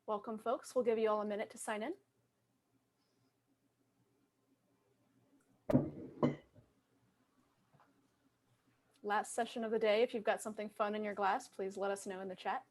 Welcome, folks. We'll give you all a minute to sign in. Last session of the day. If you've got something fun in your glass, please let us know in the chat.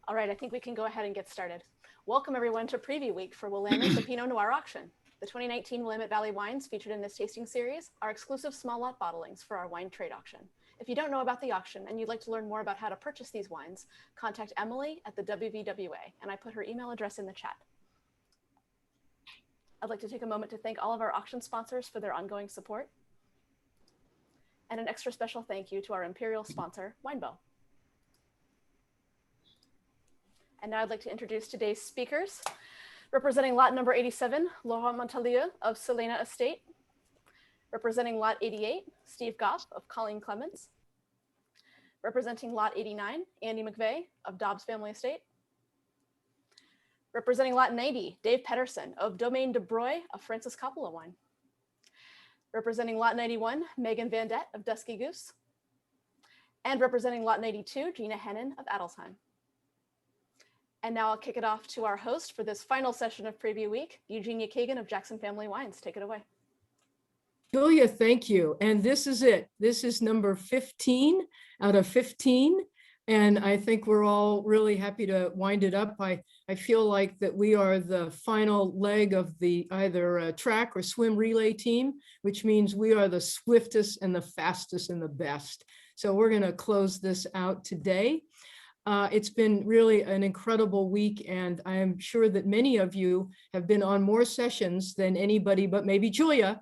All right, I think we can go ahead and get started. Welcome everyone to Preview Week for Willamette, the Pinot Noir auction. The 2019 Willamette Valley wines featured in this tasting series are exclusive small lot bottlings for our wine trade auction. If you don't know about the auction and you'd like to learn more about how to purchase these wines, contact Emily at the WVWA, and I put her email address in the chat. I'd like to take a moment to thank all of our auction sponsors for their ongoing support. And an extra special thank you to our Imperial sponsor, Winebow. And now I'd like to introduce today's speakers. Representing lot number 87, Laurent Montalieu of Soléna Estate. Representing lot 88, Steve Goff of Colene Clemens. Representing lot 89, Andy McVay of Dobbes Family Estate. Representing lot 90, Dave Petterson of Domaine de Broglie of Francis Coppola Wine. Representing lot 91, Meghan Vandette of Dusky Goose. And representing lot 92, Gina Hennen of Adelsheim. And now I'll kick it off to our host for this final session of Preview Week, Eugenia Keegan of Jackson Family Wines. Take it away. Julia, thank you. And this is it. This is number 15 out of 15. And I think we're all really happy to wind it up. I feel like that we are the final leg of the either track or swim relay team, which means we are the swiftest and the fastest and the best. So we're going to close this out today. It's been really an incredible week, and I am sure that many of you have been on more sessions than anybody but maybe Julia,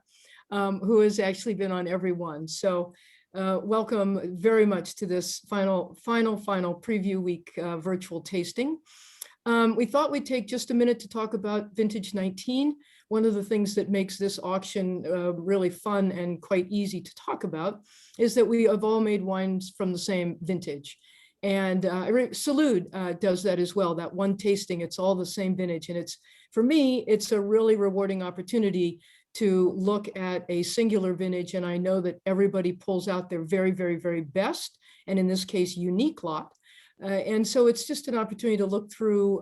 who has actually been on every one. So welcome very much to this final Preview Week virtual tasting. We thought we'd take just a minute to talk about Vintage 19. One of the things that makes this auction really fun and quite easy to talk about is that we have all made wines from the same vintage. And Salud does that as well, that one tasting, it's all the same vintage. And it's, for me, it's a really rewarding opportunity to look at a singular vintage. And I know that everybody pulls out their very, very, very best, and in this case, unique lot. And so it's just an opportunity to look through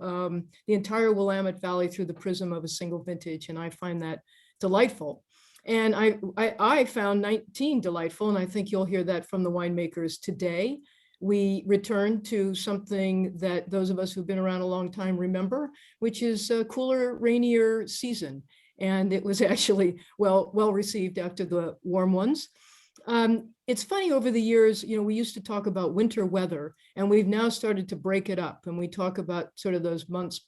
the entire Willamette Valley through the prism of a single vintage. And I find that delightful. And I found 19 delightful, and I think you'll hear that from the winemakers today. We returned to something that those of us who've been around a long time remember, which is a cooler, rainier season. And it was actually well received after the warm ones. It's funny, over the years, you know, we used to talk about winter weather, and we've now started to break it up. And we talk about sort of those months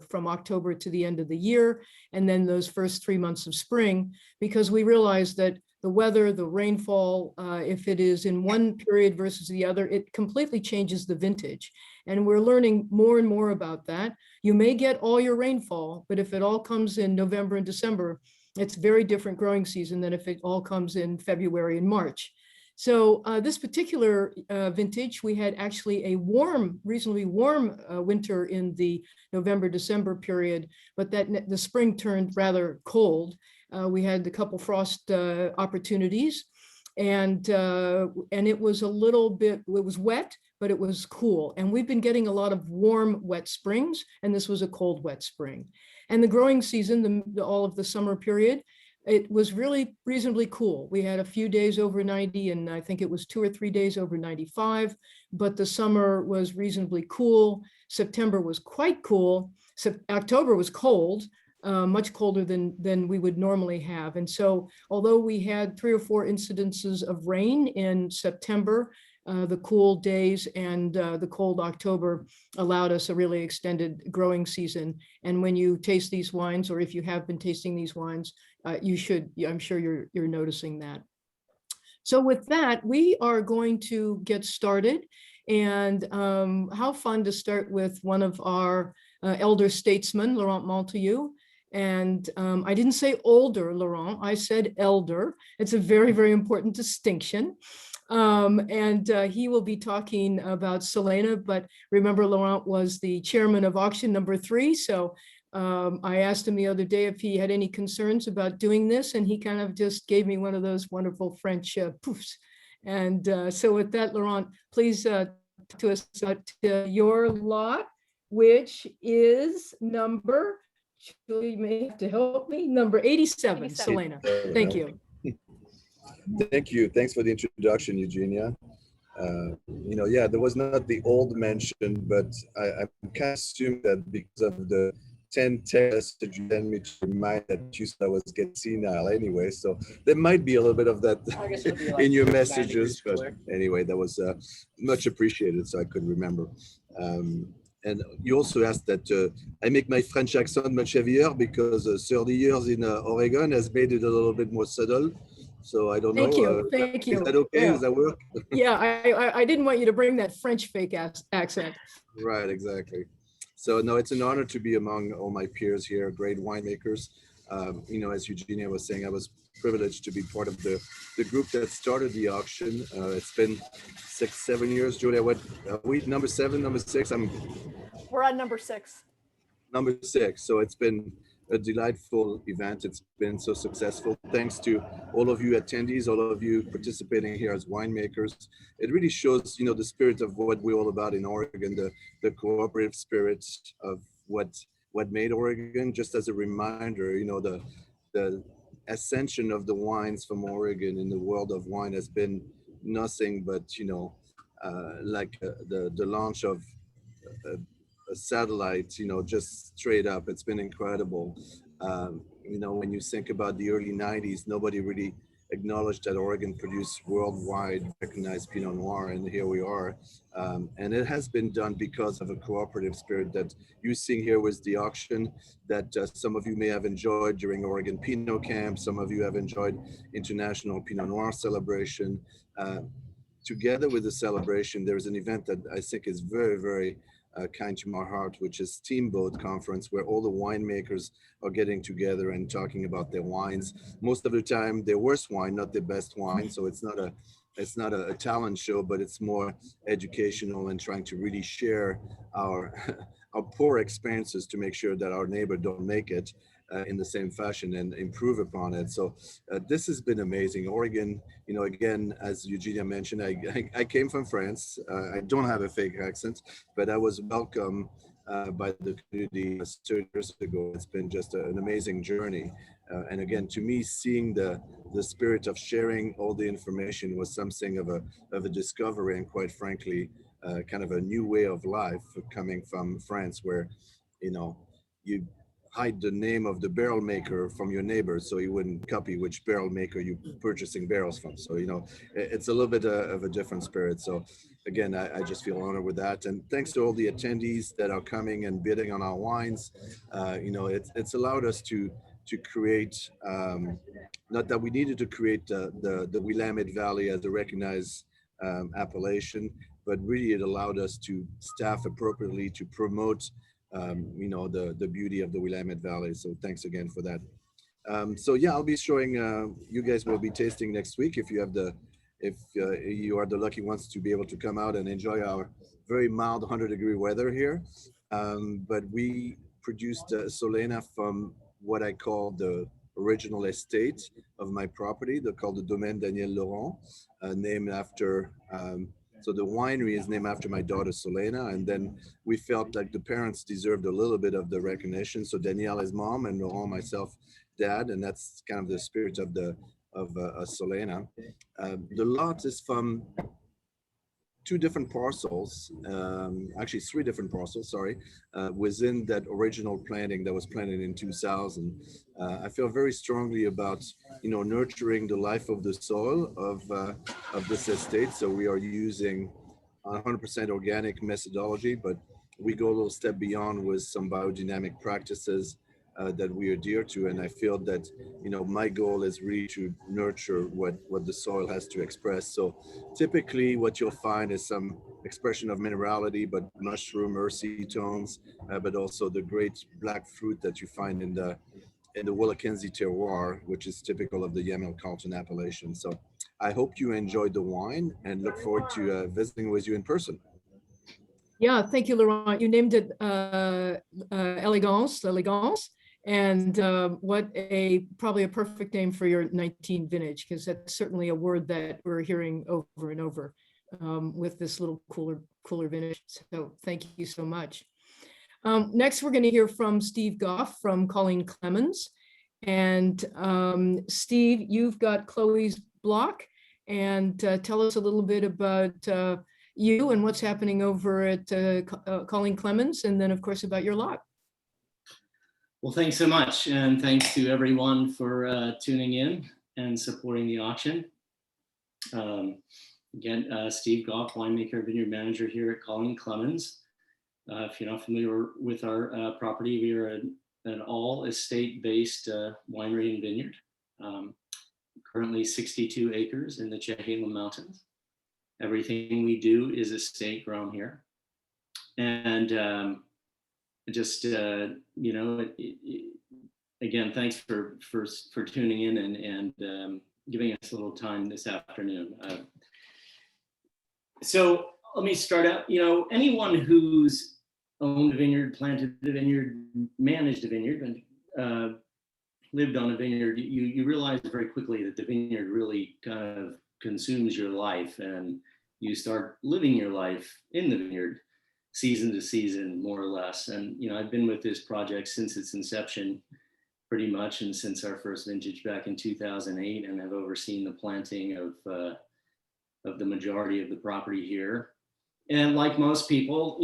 from October to the end of the year, and then those first 3 months of spring, because we realize that the weather, the rainfall, if it is in one period versus the other, it completely changes the vintage. And we're learning more and more about that. You may get all your rainfall, but if it all comes in November and December, it's a very different growing season than if it all comes in February and March. So this particular vintage, we had actually a reasonably warm winter in the November-December period, but the spring turned rather cold. We had a couple frost opportunities, and it was a little bit, it was wet, but it was cool. And we've been getting a lot of warm, wet springs, and this was a cold, wet spring. And the growing season, all of the summer period, it was really reasonably cool. We had a few days over 90, and I think it was 2 or 3 days over 95, but the summer was reasonably cool. September was quite cool. October was cold, much colder than we would normally have. And so although we had 3 or 4 incidences of rain in September, the cool days and the cold October allowed us a really extended growing season. And when you taste these wines, or if you have been tasting these wines, you should, I'm sure you're noticing that. So with that, we are going to get started. And how fun to start with one of our elder statesman, Laurent Montalieu. And I didn't say older, Laurent, I said elder. It's a very, very important distinction. And he will be talking about Soléna, but remember Laurent was the chairman of auction number 3. So I asked him the other day if he had any concerns about doing this, and he kind of just gave me one of those wonderful French poofs. And so with that, Laurent, please to us about your lot, which is number, you may have to help me, number 87, 87. Soléna. Thank you. Thank you. Thanks for the introduction, Eugenia. Yeah, there was not the old mention, but I kind of assumed that because of the 10 texts that you sent me to remind that you said I was getting senile anyway. So there might be a little bit of that in your messages, but anyway, that was much appreciated, so I could remember. And you also asked that I make my French accent much heavier because 30 years in Oregon has made it a little bit more subtle. So I don't know. Thank you. Is that okay? Yeah. Does that work? Yeah, I didn't want you to bring that French fake accent. Right, exactly. So no, it's an honor to be among all my peers here, great winemakers. As Eugenia was saying, I was privileged to be part of the group that started the auction. It's been 6-7 years. Julia, what are we, number 7, number 6? We're on number 6. Number 6. So it's been a delightful event. It's been so successful. Thanks to all of you attendees, all of you participating here as winemakers. It really shows, the spirit of what we're all about in Oregon, the cooperative spirit of what made Oregon. Just as a reminder, the ascension of the wines from Oregon in the world of wine has been nothing but, like the launch of a satellite, just straight up. It's been incredible. When you think about the early 90s, nobody really acknowledged that Oregon produced worldwide recognized Pinot Noir, and here we are. And it has been done because of a cooperative spirit that you see here with the auction that some of you may have enjoyed during Oregon Pinot Camp. Some of you have enjoyed International Pinot Noir Celebration. Together with the celebration, there's an event that I think is very, very kind to my heart, which is Steamboat Conference, where all the winemakers are getting together and talking about their wines. Most of the time, their worst wine, not their best wine. So it's not a talent show, but it's more educational and trying to really share our poor experiences to make sure that our neighbor don't make it in the same fashion and improve upon it. So this has been amazing. Oregon, again, as Eugenia mentioned, I came from France. I don't have a fake accent, but I was welcomed by the community 30 years ago. It's been just an amazing journey. And again, to me, seeing the spirit of sharing all the information was something of a discovery, and quite frankly, kind of a new way of life coming from France, where, you hide the name of the barrel maker from your neighbor so you wouldn't copy which barrel maker you're purchasing barrels from. So, it's a little bit of a different spirit. So again, I just feel honored with that. And thanks to all the attendees that are coming and bidding on our wines. It's allowed us to create, not that we needed to create the Willamette Valley as a recognized appellation, but really it allowed us to staff appropriately to promote the beauty of the Willamette Valley. So thanks again for that. So yeah, I'll be showing, you guys will be tasting next week if you are the lucky ones to be able to come out and enjoy our very mild 100-degree weather here. But we produced Soléna from what I call the original estate of my property. They're called the Domaine Laurent, named after, so the winery is named after my daughter Soléna, and then we felt like the parents deserved a little bit of the recognition. So Danielle is mom, and Laurent, myself, dad, and that's kind of the spirit of Soléna. The lot is from 2 different parcels, actually 3 different parcels, sorry, within that original planting that was planted in 2000. I feel very strongly about, nurturing the life of the soil of this estate. So we are using 100% organic methodology, but we go a little step beyond with some biodynamic practices that we adhere to. And I feel that, my goal is really to nurture what the soil has to express. So typically what you'll find is some expression of minerality, but mushroom, earthy tones, but also the great black fruit that you find in the Willackenzie terroir, which is typical of the Yamhill Carlton appellation. So I hope you enjoyed the wine and look forward to visiting with you in person. Yeah, thank you, Laurent. You named it Elegance, and what probably a perfect name for your 19 vintage, because that's certainly a word that we're hearing over and over with this little cooler vintage. So thank you so much. Next, we're going to hear from Steve Goff from Colene Clemens. And Steve, you've got Chloe's block, and tell us a little bit about you and what's happening over at Colene Clemens, and then of course about your lot. Well, thanks so much, and thanks to everyone for tuning in and supporting the auction. Again, Steve Goff, winemaker, vineyard manager here at Colene Clemens. If you're not familiar with our property, we are an all estate-based winery and vineyard. Currently 62 acres in the Chehalem Mountains. Everything we do is estate grown here. And again, thanks for tuning in and giving us a little time this afternoon. So let me start out. Anyone who's owned a vineyard, planted a vineyard, managed a vineyard, and lived on a vineyard, you realize very quickly that the vineyard really kind of consumes your life, and you start living your life in the vineyard season to season, more or less. And I've been with this project since its inception pretty much, and since our first vintage back in 2008, and I've overseen the planting of the majority of the property here. And like most people,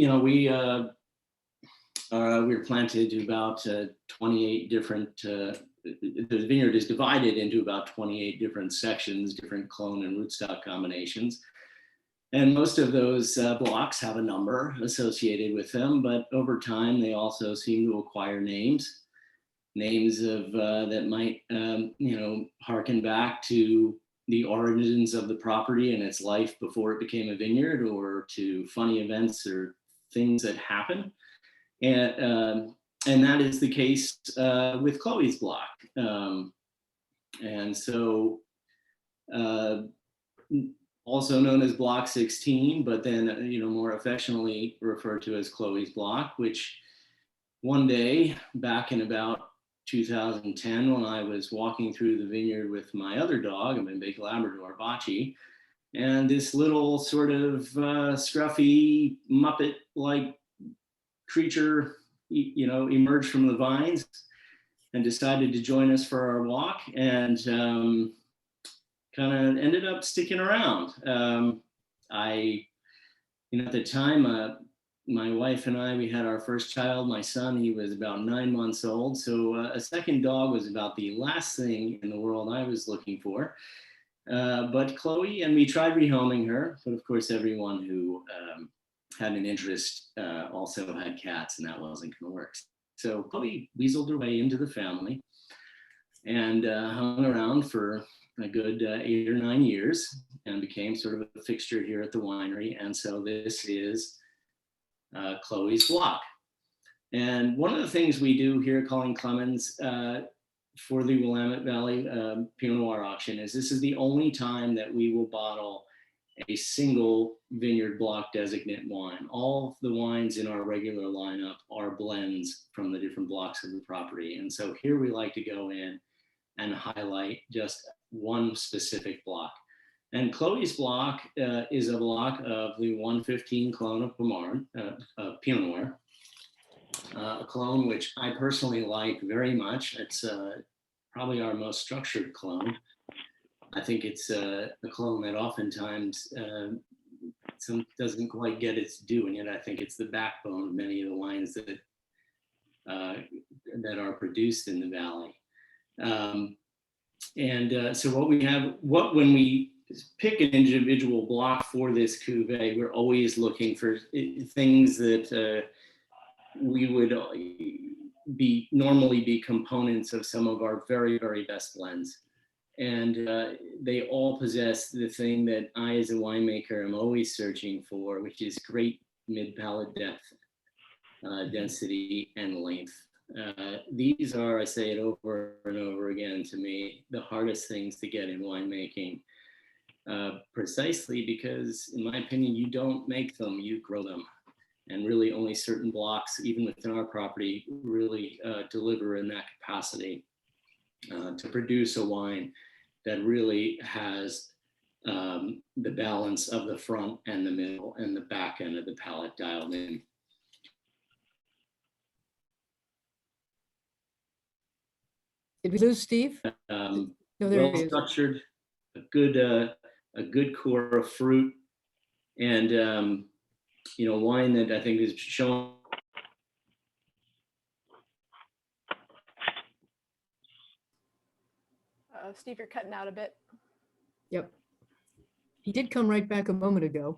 we're planted to about 28 different, the vineyard is divided into about 28 different sections, different clone and rootstock combinations. And most of those blocks have a number associated with them, but over time, they also seem to acquire names of that might, harken back to the origins of the property and its life before it became a vineyard, or to funny events or things that happen. And that is the case with Chloe's block. And so also known as Block 16, but then, more affectionately referred to as Chloe's block, which one day back in about 2010, when I was walking through the vineyard with my other dog, my big Labrador, Bocce, and this little sort of scruffy Muppet-like creature, emerged from the vines and decided to join us for our walk, and kind of ended up sticking around. At the time, my wife and I, we had our first child, my son. He was about 9 months old. So a second dog was about the last thing in the world I was looking for. But Chloe, and we tried rehoming her, but of course, everyone who had an interest also had cats, and that wasn't going to work. So Chloe weaseled her way into the family and hung around for a good 8 or 9 years and became sort of a fixture here at the winery. And so this is Chloe's block. And one of the things we do here at Colene Clemens for the Willamette Valley Pinot Noir auction is this is the only time that we will bottle a single vineyard block designate wine. All the wines in our regular lineup are blends from the different blocks of the property. And so here we like to go in and highlight just one specific block. And Chloe's block is a block of the 115 clone of Pinot Noir, a clone which I personally like very much. It's probably our most structured clone. I think it's a clone that oftentimes doesn't quite get its due in it. I think it's the backbone of many of the wines that are produced in the valley. So when we pick an individual block for this cuvee, we're always looking for things that we would normally be components of some of our very, very best blends. And they all possess the thing that I, as a winemaker, am always searching for, which is great mid-palate depth, density, and length. These are, I say it over and over again, to me, the hardest things to get in winemaking, precisely because, in my opinion, you don't make them, you grow them. And really only certain blocks, even within our property, really deliver in that capacity to produce a wine that really has the balance of the front and the middle and the back end of the palate dialed in. Did we lose Steve? No, there he is. Well-structured, a good core of fruit, and wine that I think is shown. Steve, you're cutting out a bit. Yep. He did come right back a moment ago.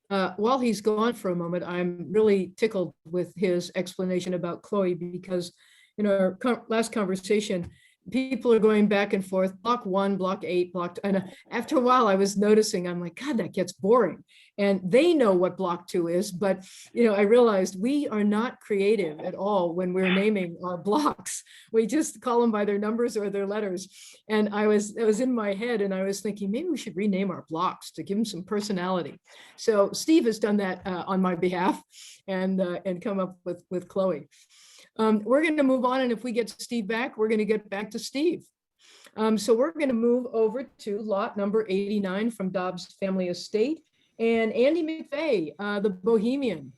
While he's gone for a moment, I'm really tickled with his explanation about Chloe, because in our last conversation, people are going back and forth, block 1, block 8, and after a while I was noticing, I'm like, God, that gets boring. And they know what block 2 is, but I realized we are not creative at all when we're naming our blocks. We just call them by their numbers or their letters. And it was in my head, and I was thinking, maybe we should rename our blocks to give them some personality. So Steve has done that on my behalf and come up with Chloe. We're going to move on, and if we get Steve back, we're going to get back to Steve. So we're going to move over to lot number 89 from Dobbes Family Estate, and Andy McVay, the Bohemian.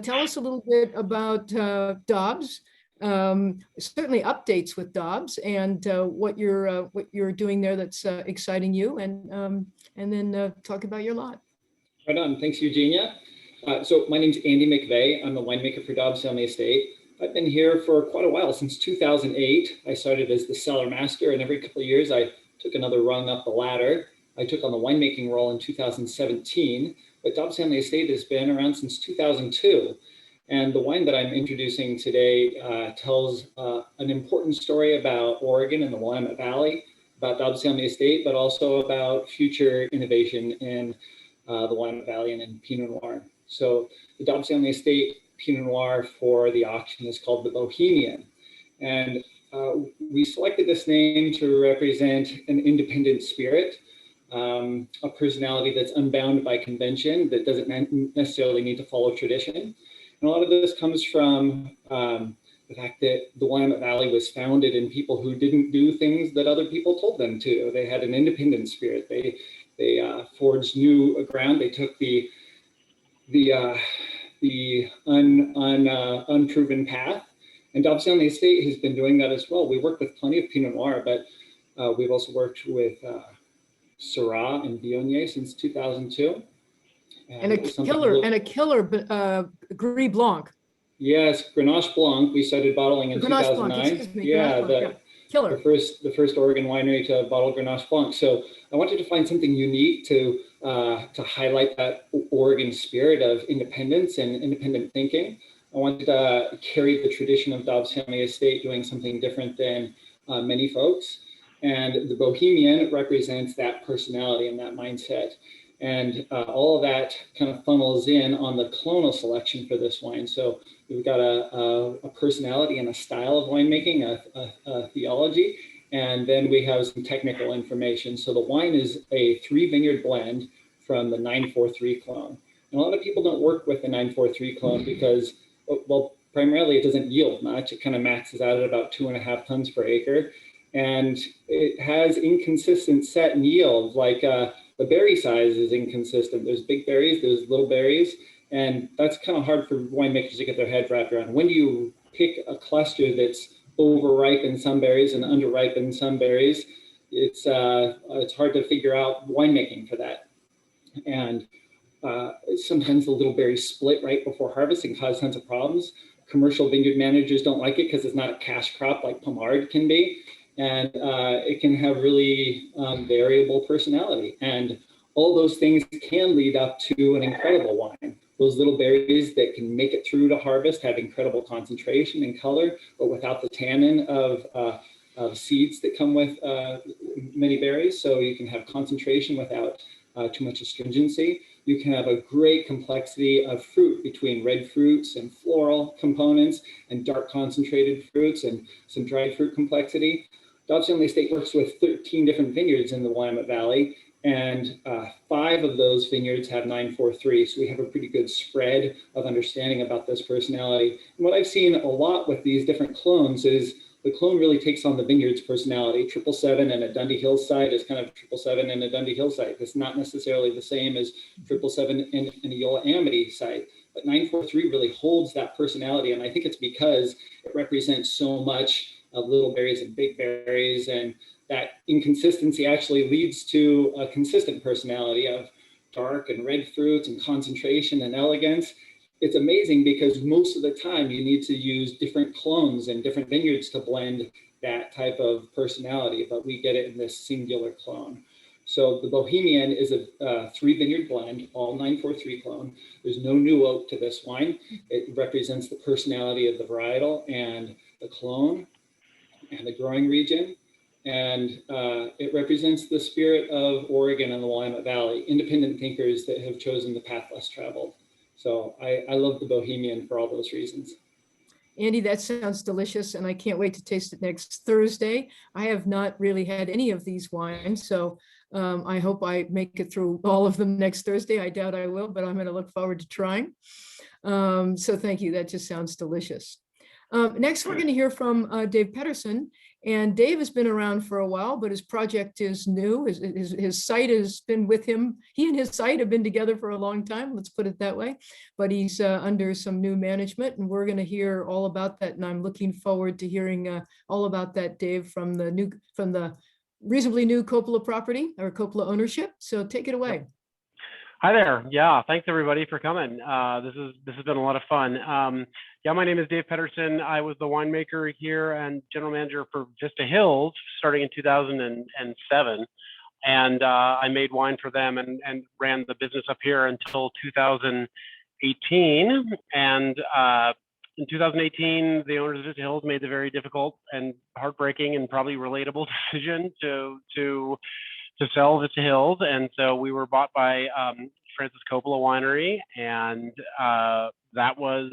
Tell us a little bit about Dobbes, certainly updates with Dobbes, and what you're doing there that's exciting you, and then talk about your lot. Right on. Thanks, Eugenia. So my name's Andy McVay. I'm the winemaker for Dobbes Family Estate. I've been here for quite a while, since 2008. I started as the cellar master, and every couple of years I took another rung up the ladder. I took on the winemaking role in 2017, but Dobbes Family Estate has been around since 2002. And the wine that I'm introducing today tells an important story about Oregon and the Willamette Valley, about Dobbes Family Estate, but also about future innovation in the Willamette Valley and in Pinot Noir. So the Dobbes Family Estate Pinot Noir for the auction is called the Bohemian. And we selected this name to represent an independent spirit, a personality that's unbound by convention, that doesn't necessarily need to follow tradition. And a lot of this comes from the fact that the Willamette Valley was founded in people who didn't do things that other people told them to. They had an independent spirit. They forged new ground. They took the unproven path. And Dobbes Family Estate has been doing that as well. We work with plenty of Pinot Noir, but we've also worked with Syrah and Viognier since 2002. And a killer Gris Blanc. Yes, Grenache Blanc. We started bottling in 2009. Yeah, killer. The first Oregon winery to bottle Grenache Blanc. So I wanted to find something unique to highlight that Oregon spirit of independence and independent thinking. I wanted to carry the tradition of Dobbes Family Estate, doing something different than many folks. And the Bohemian represents that personality and that mindset. And all of that kind of funnels in on the clonal selection for this wine. So we've got a personality and a style of winemaking, a theology, and then we have some technical information. So the wine is a 3-vineyard blend from the 943 clone. And a lot of people don't work with the 943 clone because, well, primarily it doesn't yield much. It kind of maxes out at about 2.5 tons per acre. And it has inconsistent set and yield, like the berry size is inconsistent. There's big berries, there's little berries, and that's kind of hard for winemakers to get their head wrapped around. When do you pick a cluster that's overripe in some berries and underripe in some berries? It's hard to figure out winemaking for that. And sometimes the little berries split right before harvest and cause tons of problems. Commercial vineyard managers don't like it because it's not a cash crop like Pommard can be. And it can have really variable personality. And all those things can lead up to an incredible wine. Those little berries that can make it through to harvest have incredible concentration and color, but without the tannin of seeds that come with many berries, so you can have concentration without too much astringency. You can have a great complexity of fruit between red fruits and floral components and dark concentrated fruits and some dried fruit complexity. Dobbes Family Estate works with 13 different vineyards in the Willamette Valley, and 5 of those vineyards have 943. So we have a pretty good spread of understanding about this personality. And what I've seen a lot with these different clones is the clone really takes on the vineyard's personality. 777 and a Dundee Hills site is kind of 777 and a Dundee Hills site. It's not necessarily the same as 777 and a Yola Amity site, but 943 really holds that personality. And I think it's because it represents so much of little berries and big berries, and that inconsistency actually leads to a consistent personality of dark and red fruits and concentration and elegance. It's amazing because most of the time you need to use different clones and different vineyards to blend that type of personality, but we get it in this singular clone. So the Bohemian is a 3 vineyard blend, all 943 clone. There's no new oak to this wine. It represents the personality of the varietal and the clone and the growing region. And it represents the spirit of Oregon and the Willamette Valley, independent thinkers that have chosen the path less traveled. So I love the Bohemian for all those reasons. Andy, that sounds delicious, and I can't wait to taste it next Thursday. I have not really had any of these wines, so I hope I make it through all of them next Thursday. I doubt I will, but I'm going to look forward to trying. So thank you. That just sounds delicious. Next, we're going to hear from Dave Petterson. And Dave has been around for a while, but his project is new. His site has been with him. He and his site have been together for a long time, let's put it that way. But he's under some new management, and we're going to hear all about that. And I'm looking forward to hearing all about that, Dave, from the reasonably new Coppola property or Coppola ownership. So take it away. Hi there. Yeah, thanks everybody for coming. This has been a lot of fun. Yeah, my name is Dave Petterson. I was the winemaker here and general manager for Vista Hills starting in 2007. And I made wine for them and ran the business up here until 2018. And in 2018, the owners of Vista Hills made the very difficult and heartbreaking and probably relatable decision to sell Vista Hills. And so we were bought by Francis Coppola Winery, and that was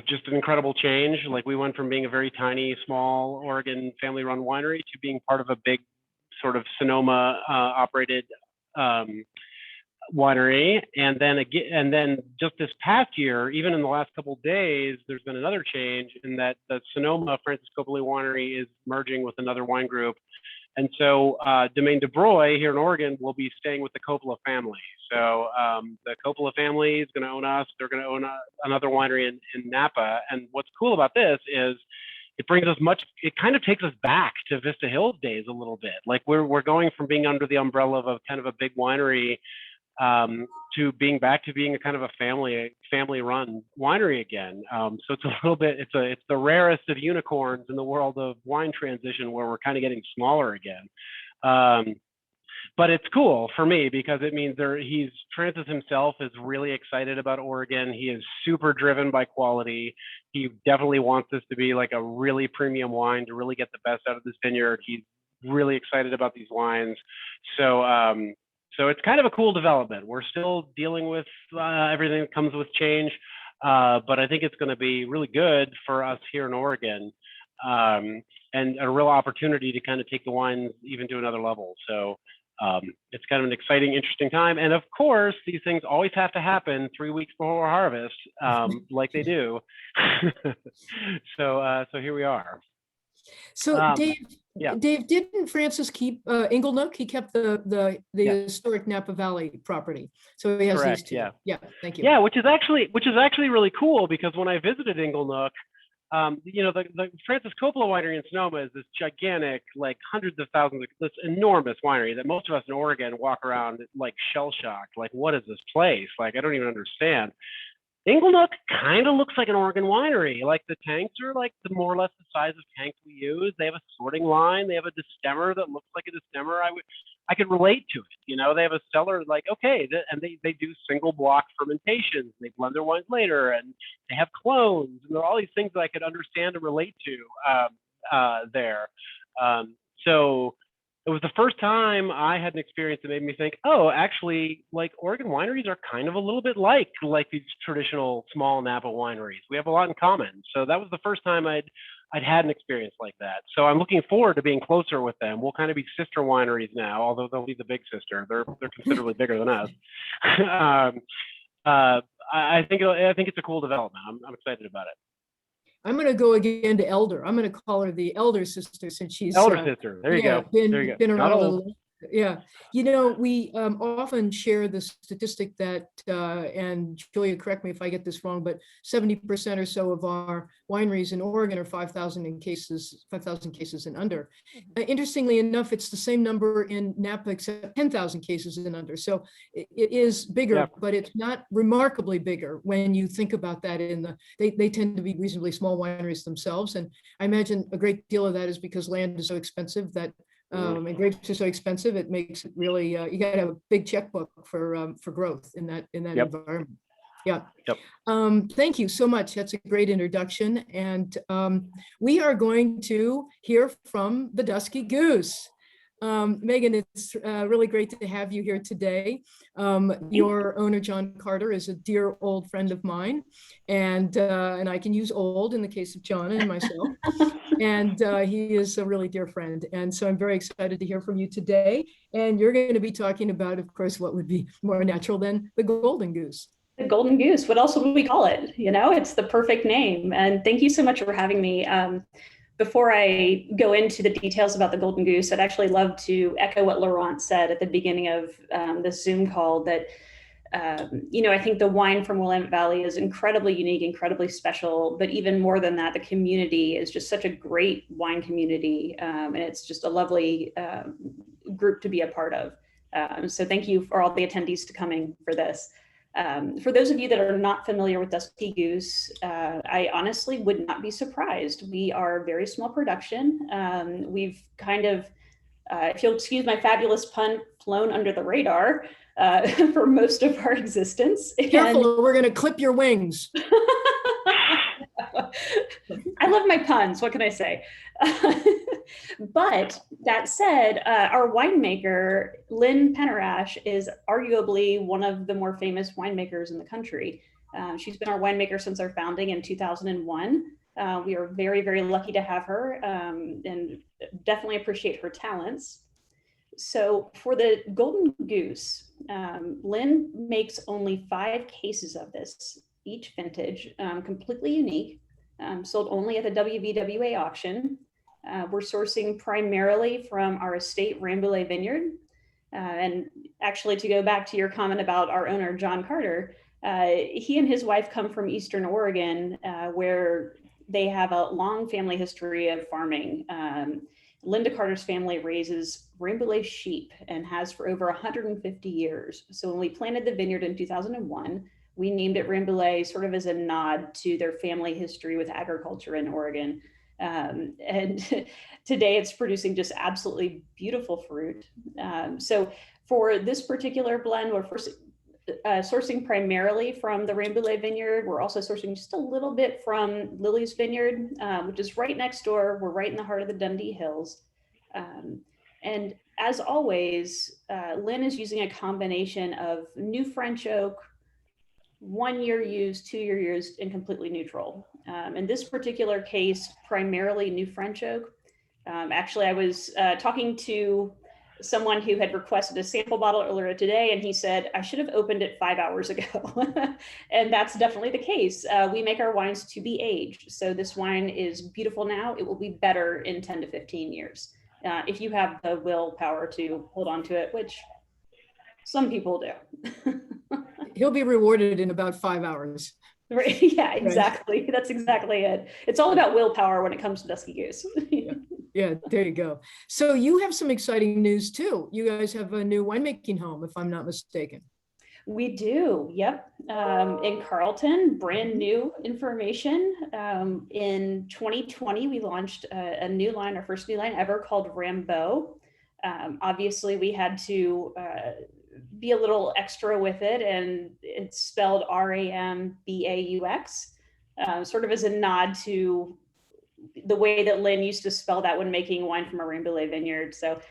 just an incredible change. Like, we went from being a very tiny, small Oregon family-run winery to being part of a big sort of Sonoma operated winery. And then just this past year, even in the last couple of days, there's been another change in that the Sonoma Francis Coppola Winery is merging with another wine group. And so Domaine de Broglie here in Oregon will be staying with the Coppola family. So the Coppola family is going to own us. They're going to own another winery in Napa. And what's cool about this is it brings us it kind of takes us back to Vista Hills days a little bit. Like, we're going from being under the umbrella of a kind of a big winery to being back to being a kind of a family-run winery again. So it's a little bit, it's the rarest of unicorns in the world of wine transition, where we're kind of getting smaller again. But it's cool for me because it means Francis himself is really excited about Oregon. He is super driven by quality. He definitely wants this to be like a really premium wine to really get the best out of this vineyard. He's really excited about these wines. So it's kind of a cool development. We're still dealing with everything that comes with change, but I think it's going to be really good for us here in Oregon, and a real opportunity to kind of take the wines even to another level. So it's kind of an exciting, interesting time. And of course, these things always have to happen 3 weeks before harvest, like they do. So here we are. So Dave, yeah. Dave, didn't Francis keep Inglenook? He kept the historic Napa Valley property. So he has Correct, these two. yeah. Yeah, thank you. Yeah, which is actually really cool, because when I visited Inglenook, the Francis Coppola Winery in Sonoma is this gigantic, like hundreds of thousands of, this enormous winery that most of us in Oregon walk around like shell shocked, like, what is this place? Like, I don't even understand. Inglenook kind of looks like an Oregon winery. Like the tanks are like more or less the size of tanks we use. They have a sorting line. They have a distemmer that looks like a distemmer. I could relate to it. You know, they have a cellar like, okay, and they do single block fermentations. They blend their wines later, and they have clones, and there are all these things that I could understand and relate to there. So it was the first time I had an experience that made me think, oh, actually, like Oregon wineries are kind of a little bit like these traditional small Napa wineries. We have a lot in common. So that was the first time I'd had an experience like that. So I'm looking forward to being closer with them. We'll kind of be sister wineries now, although they'll be the big sister. They're considerably bigger than us. I think it's a cool development. I'm excited about it. I'm going to go again to Elder. I'm going to call her the elder sister since she's elder sister. There you go. There you go. Been around a little. Yeah, you know, we often share the statistic that, and Julia, correct me if I get this wrong, but 70% or so of our wineries in Oregon are 5,000 cases and under. Interestingly enough, it's the same number in Napa, except 10,000 cases and under. So it is bigger, yeah, but it's not remarkably bigger when you think about that. They tend to be reasonably small wineries themselves, and I imagine a great deal of that is because land is so expensive that. And grapes are so expensive, it makes it really, you got to have a big checkbook for growth in that yep, environment. Yeah. Yep. Thank you so much. That's a great introduction. And we are going to hear from the Dusky Goose. Meghan, it's really great to have you here today. Your owner, John Carter, is a dear old friend of mine, and I can use old in the case of John and myself. And he is a really dear friend. And so I'm very excited to hear from you today. And you're going to be talking about, of course, what would be more natural than the Golden Goose. The Golden Goose. What else would we call it? You know, it's the perfect name. And thank you so much for having me. Before I go into the details about the Golden Goose, I'd actually love to echo what Laurent said at the beginning of this Zoom call, that you know, I think the wine from Willamette Valley is incredibly unique, incredibly special, but even more than that, the community is just such a great wine community, and it's just a lovely group to be a part of. So thank you for all the attendees to coming for this. For those of you that are not familiar with Dusky Goose, I honestly would not be surprised. We are a very small production. We've kind of, if you'll excuse my fabulous pun, flown under the radar for most of our existence. Careful, we're going to clip your wings. I love my puns, what can I say? But that said, our winemaker, Lynn Penarash, is arguably one of the more famous winemakers in the country. She's been our winemaker since our founding in 2001. We are very, very lucky to have her, and definitely appreciate her talents. So for the Golden Goose, Lynn makes only 5 cases of this, each vintage, completely unique, sold only at the WVWA auction. We're sourcing primarily from our estate Rambouillet Vineyard. And actually, to go back to your comment about our owner, John Carter, he and his wife come from Eastern Oregon, where they have a long family history of farming. Linda Carter's family raises Rambouillet sheep and has for over 150 years. So when we planted the vineyard in 2001, we named it Rambouillet sort of as a nod to their family history with agriculture in Oregon. And today it's producing just absolutely beautiful fruit. So for this particular blend, we're first sourcing primarily from the Rambouillet Vineyard. We're also sourcing just a little bit from Lily's Vineyard, which is right next door. We're right in the heart of the Dundee Hills. And as always, Lynn is using a combination of new French oak, 1 year used, 2 year used, and completely neutral. In this particular case, primarily new French oak. Actually, I was talking to someone who had requested a sample bottle earlier today, and he said, I should have opened it 5 hours ago. And that's definitely the case. We make our wines to be aged. So this wine is beautiful now. It will be better in 10 to 15 years. If you have the willpower to hold on to it, which some people do. He'll be rewarded in about 5 hours. Right. Yeah, exactly. Right. That's exactly it. It's all about willpower when it comes to Dusky Goose. Yeah, there you go. So you have some exciting news too. You guys have a new winemaking home, if I'm not mistaken. We do, yep. In Carlton, brand new information. In 2020, we launched a new line, our first new line ever, called Rambeau. Obviously, we had to be a little extra with it, and it's spelled Rambaux, sort of as a nod to the way that Lynn used to spell that when making wine from a Rambouillet vineyard. So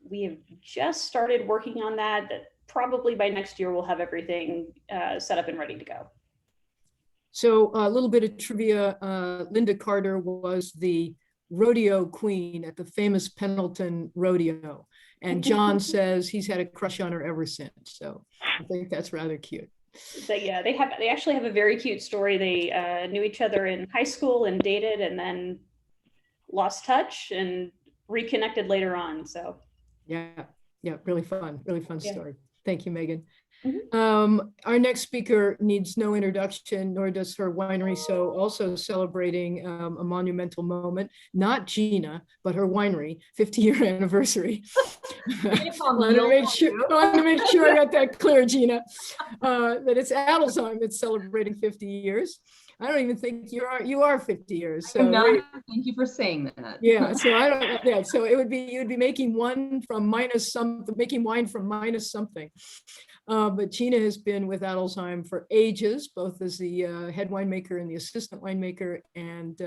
we have just started working on that. Probably by next year, we'll have everything set up and ready to go. So a little bit of trivia, Linda Carter was the rodeo queen at the famous Pendleton Rodeo. And John says he's had a crush on her ever since. So I think that's rather cute. But yeah, they actually have a very cute story. They knew each other in high school and dated, and then lost touch and reconnected later on. So yeah, really fun story. Thank you, Meghan. Mm-hmm. Our next speaker needs no introduction, nor does her winery. So also celebrating a monumental moment, not Gina, but her winery, 50-year anniversary. I want to make sure I got that clear, Gina, that it's Adelsheim that's celebrating 50 years. I don't even think you are 50 years. So thank you for saying that. Yeah, so I don't. Yeah, so it would be you'd be making wine from minus something. But Gina has been with Adelsheim for ages, both as the head winemaker and the assistant winemaker. And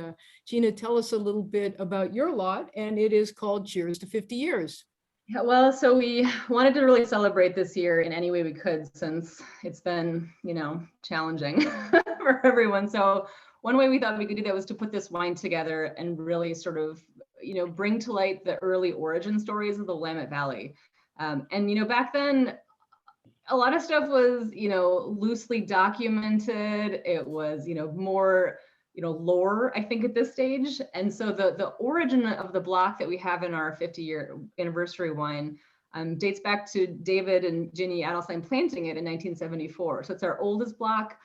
Gina, tell us a little bit about your lot, and it is called Cheers to 50 Years. Yeah, well, so we wanted to really celebrate this year in any way we could, since it's been, challenging for everyone. So one way we thought we could do that was to put this wine together and really sort of, bring to light the early origin stories of the Willamette Valley. And back then, a lot of stuff was, loosely documented. It was, more lore, I think, at this stage. And so the origin of the block that we have in our 50-year anniversary wine dates back to David and Ginny Adelsheim planting it in 1974. So it's our oldest block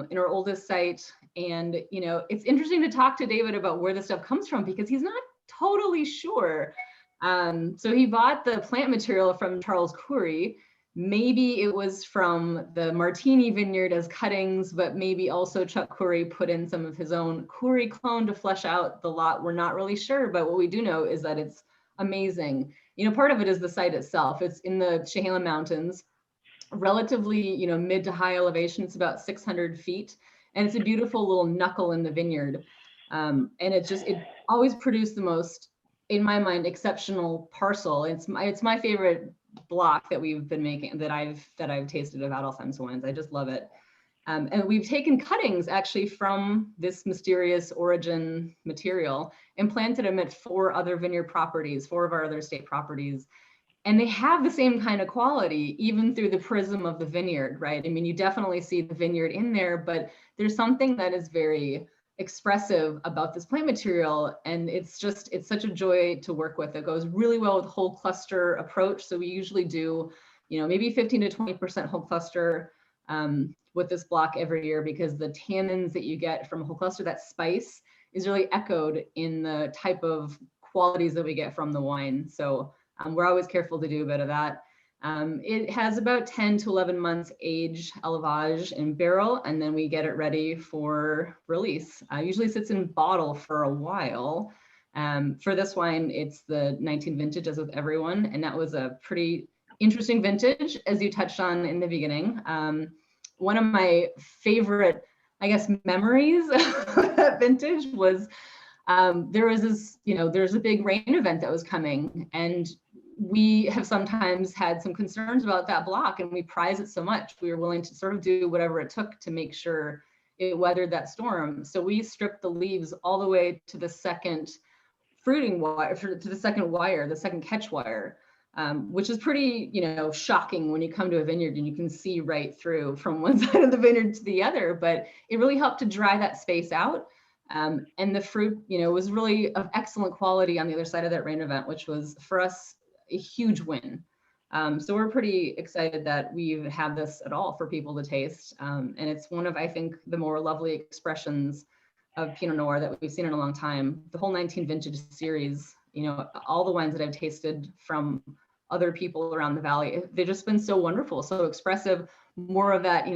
in our oldest site. And, it's interesting to talk to David about where this stuff comes from, because he's not totally sure. So he bought the plant material from Charles Coury. Maybe it was from the Martini vineyard as cuttings, but maybe also Chuck Coury put in some of his own Coury clone to flesh out the lot. We're not really sure, but what we do know is that it's amazing. Part of it is the site itself. It's in the Chehalem Mountains, relatively, mid to high elevation. It's about 600 feet, and it's a beautiful little knuckle in the vineyard. And it always produced the most, in my mind, exceptional parcel. It's my favorite block that we've been making, that I've tasted of Adelsheim's wines. I just love it. And we've taken cuttings actually from this mysterious origin material and planted them at 4 other vineyard properties, 4 of our other state properties. And they have the same kind of quality, even through the prism of the vineyard, right? I mean, you definitely see the vineyard in there, but there's something that is very expressive about this plant material, and it's such a joy to work with. It goes really well with whole cluster approach. So we usually do, maybe 15 to 20% whole cluster with this block every year, because the tannins that you get from whole cluster, that spice, is really echoed in the type of qualities that we get from the wine. So we're always careful to do a bit of that. It has about 10 to 11 months age élevage in barrel, and then we get it ready for release. Usually sits in bottle for a while. For this wine, it's the 19 vintage, as with everyone, and that was a pretty interesting vintage, as you touched on in the beginning. One of my favorite, I guess, memories of that vintage was there was this, there's a big rain event that was coming, and we have sometimes had some concerns about that block, and we prize it so much. We were willing to sort of do whatever it took to make sure it weathered that storm. So we stripped the leaves all the way to the second fruiting wire, to the second wire, the second catch wire, which is pretty, shocking when you come to a vineyard and you can see right through from one side of the vineyard to the other. But it really helped to dry that space out. And the fruit, was really of excellent quality on the other side of that rain event, which was, for us, a huge win. So we're pretty excited that we have this at all for people to taste. And it's one of, I think, the more lovely expressions of Pinot Noir that we've seen in a long time. The whole 19 vintage series, all the wines that I've tasted from other people around the valley. They've just been so wonderful, so expressive, more of that,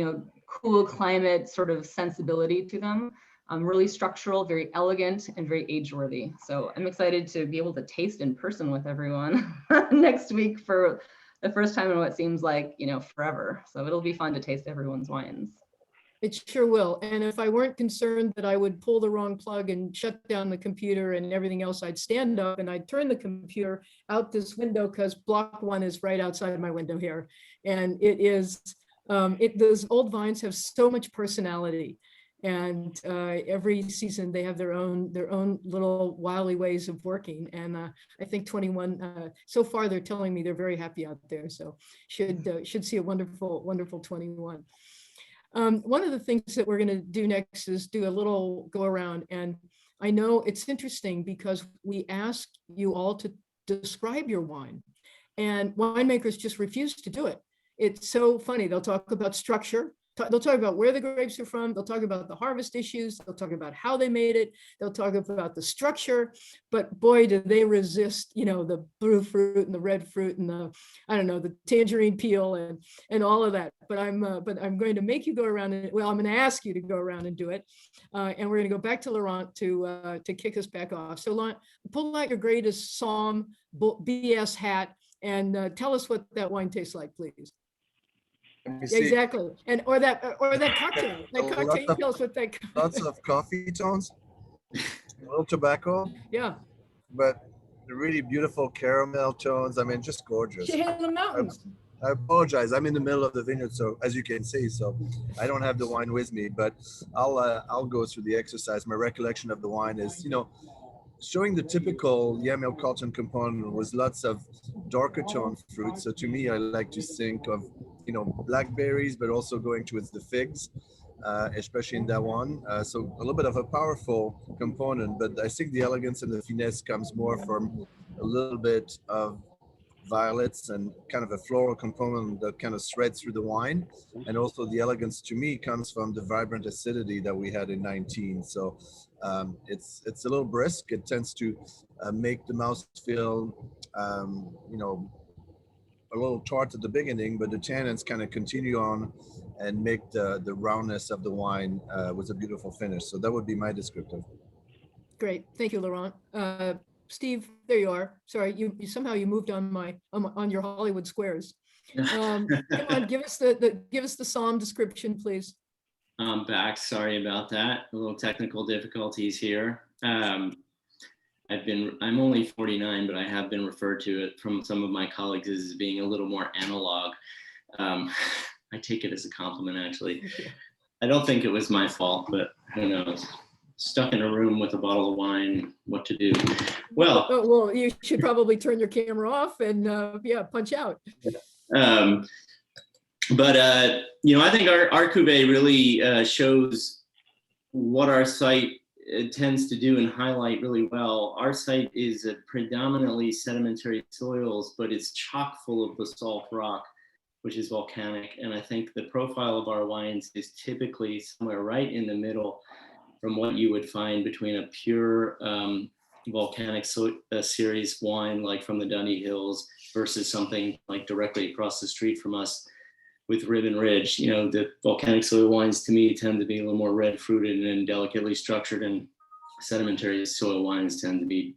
cool climate sort of sensibility to them. Really structural, very elegant, and very age-worthy. So I'm excited to be able to taste in person with everyone next week for the first time in what seems like, forever. So it'll be fun to taste everyone's wines. It sure will. And if I weren't concerned that I would pull the wrong plug and shut down the computer and everything else, I'd stand up and I'd turn the computer out this window, because block 1 is right outside my window here. And it is, those old vines have so much personality. And every season they have their own little wily ways of working. And I think 21, so far they're telling me they're very happy out there. So should see a wonderful, wonderful 21. One of the things that we're going to do next is do a little go around. And I know it's interesting because we asked you all to describe your wine, and winemakers just refuse to do it. It's so funny. They'll talk about structure. They'll talk about where the grapes are from. They'll talk about the harvest issues. They'll talk about how they made it. They'll talk about the structure. But boy, do they resist, the blue fruit and the red fruit and the tangerine peel and all of that. But I'm going to make you go around and, I'm going to ask you to go around and do it. And we're going to go back to Laurent to kick us back off. So Laurent, pull out your greatest Somm BS hat and tell us what that wine tastes like, please. Exactly, and or that cocktail. That cocktail. You tell us what that. Lots of coffee tones, a little tobacco. Yeah. But the really beautiful caramel tones. I mean, just gorgeous. In the mountains. I apologize. I'm in the middle of the vineyard, so as you can see, so I don't have the wine with me. But I'll go through the exercise. My recollection of the wine is, showing the typical Yaml Carlton component with lots of darker tone fruit. So to me, I like to think of, blackberries, but also going towards the figs, especially in that one. So a little bit of a powerful component, but I think the elegance and the finesse comes more from a little bit of violets and kind of a floral component that kind of threads through the wine. And also the elegance to me comes from the vibrant acidity that we had in 19. So it's a little brisk. It tends to make the mouth feel, a little tart at the beginning, but the tannins kind of continue on and make the roundness of the wine with a beautiful finish. So that would be my descriptive. Great, thank you, Laurent. Steve, there you are. Sorry, you somehow you moved on your Hollywood squares. Come on, give us the Somm description, please. I'm back. Sorry about that. A little technical difficulties here. I'm only 49, but I have been referred to it from some of my colleagues as being a little more analog. I take it as a compliment, actually. I don't think it was my fault, but who knows? Stuck in a room with a bottle of wine, what to do? Well, you should probably turn your camera off and punch out. I think our cuvee really shows what our site tends to do and highlight really well. Our site is a predominantly sedimentary soils, but it's chock full of basalt rock, which is volcanic. And I think the profile of our wines is typically somewhere right in the middle from what you would find between a pure volcanic series wine like from the Dundee Hills versus something like directly across the street from us with Ribbon Ridge. The volcanic soil wines to me tend to be a little more red fruited and delicately structured, and sedimentary soil wines tend to be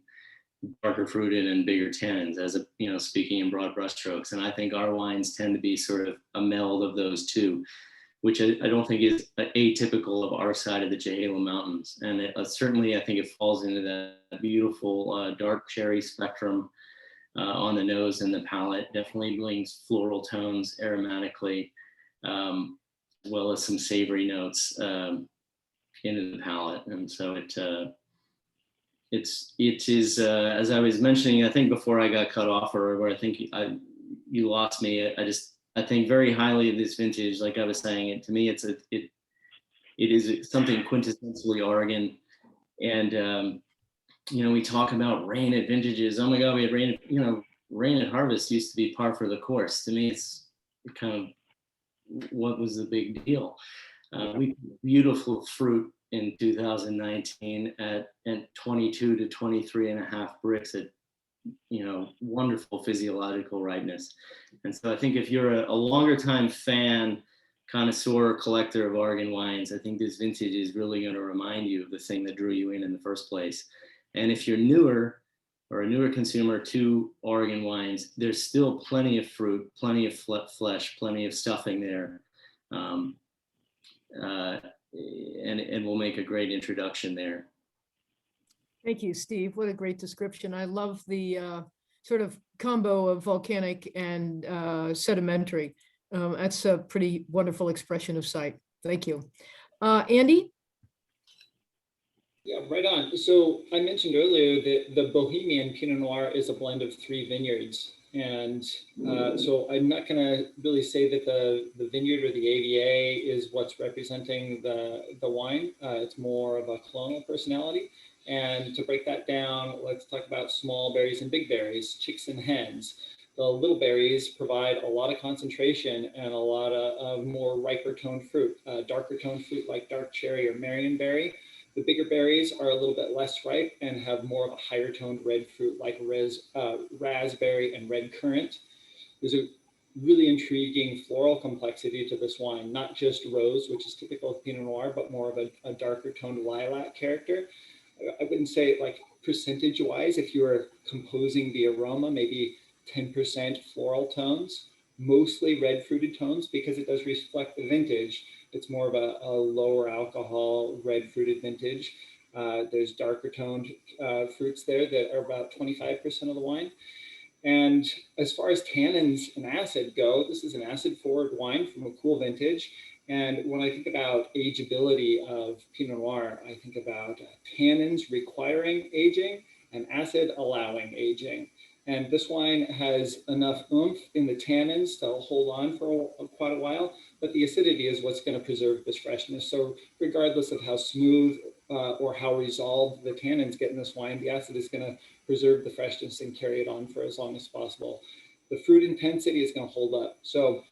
darker fruited and bigger tannins, as speaking in broad brushstrokes. And I think our wines tend to be sort of a meld of those two, which I don't think is atypical of our side of the Chehalem Mountains. And certainly I think it falls into that beautiful dark cherry spectrum on the nose and the palate. Definitely brings floral tones aromatically, as well as some savory notes into the palate. And so it is, as I was mentioning, I think before I got cut off, or where I think you lost me, I think very highly of this vintage. Like I was saying, to me, it is something quintessentially Oregon. And we talk about rain at vintages. Oh my God, we had rain. Rain at harvest used to be par for the course. To me, it's kind of what was the big deal. We beautiful fruit in 2019 at 22 to 23 and a half bricks at wonderful physiological ripeness. And so I think if you're a longer time fan, connoisseur, collector of Oregon wines, I think this vintage is really going to remind you of the thing that drew you in the first place. And if you're newer or a newer consumer to Oregon wines, there's still plenty of fruit, plenty of flesh, plenty of stuffing there. And will make a great introduction there. Thank you, Steve. What a great description. I love the sort of combo of volcanic and sedimentary. That's a pretty wonderful expression of site. Thank you. Andy? Yeah, right on. So I mentioned earlier that the Bohemian Pinot Noir is a blend of 3 vineyards. And so I'm not going to really say that the vineyard or the AVA is what's representing the wine. It's more of a clonal personality. And to break that down, let's talk about small berries and big berries, chicks and hens. The little berries provide a lot of concentration and a lot of more riper toned fruit, darker toned fruit like dark cherry or Marionberry. The bigger berries are a little bit less ripe and have more of a higher toned red fruit like raspberry and red currant. There's a really intriguing floral complexity to this wine, not just rose, which is typical of Pinot Noir, but more of a darker toned lilac character. I wouldn't say like percentage wise, if you were composing the aroma, maybe 10% floral tones, mostly red fruited tones, because it does reflect the vintage. It's more of a lower alcohol red fruited vintage. There's darker toned fruits there that are about 25% of the wine. And as far as tannins and acid go, this is an acid forward wine from a cool vintage. And when I think about ageability of Pinot Noir, I think about tannins requiring aging and acid allowing aging. And this wine has enough oomph in the tannins to hold on for quite a while, but the acidity is what's going to preserve this freshness. So regardless of how smooth or how resolved the tannins get in this wine, the acid is going to preserve the freshness and carry it on for as long as possible. The fruit intensity is going to hold up. So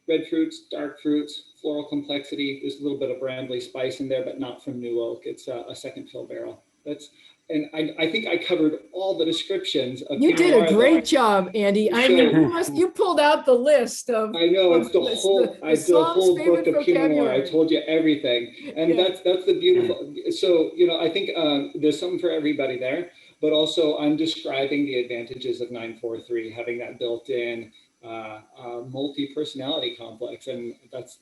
red fruits, dark fruits, floral complexity. There's a little bit of brambly spice in there, but not from new oak. It's a second fill barrel. And I think I covered all the descriptions of You Pinot did Noir a great job, Andy. I mean, you pulled out the list of. I know, it's the whole book of Pinot Noir. I told you everything. And Yeah. that's the beautiful. So, I think there's something for everybody there, but also I'm describing the advantages of 943, having that built-in multi-personality complex. And that's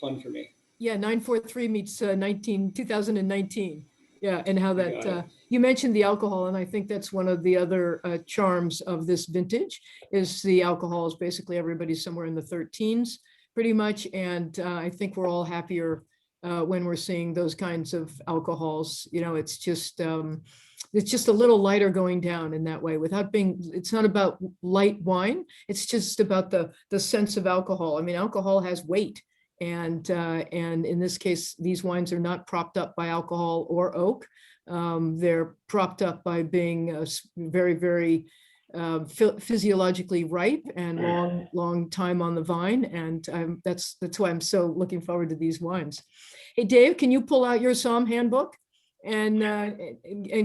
fun for me. Yeah, 943 meets 2019. Yeah, and how that, you mentioned the alcohol, and I think that's one of the other charms of this vintage is the alcohol is basically everybody's somewhere in the 13s pretty much. And I think we're all happier when we're seeing those kinds of alcohols. It's just a little lighter going down in that way without being, it's not about light wine. It's just about the sense of alcohol. I mean, alcohol has weight. And in this case, these wines are not propped up by alcohol or oak. They're propped up by being very, very physiologically ripe and long time on the vine. And that's why I'm so looking forward to these wines. Hey, Dave, can you pull out your Somm handbook and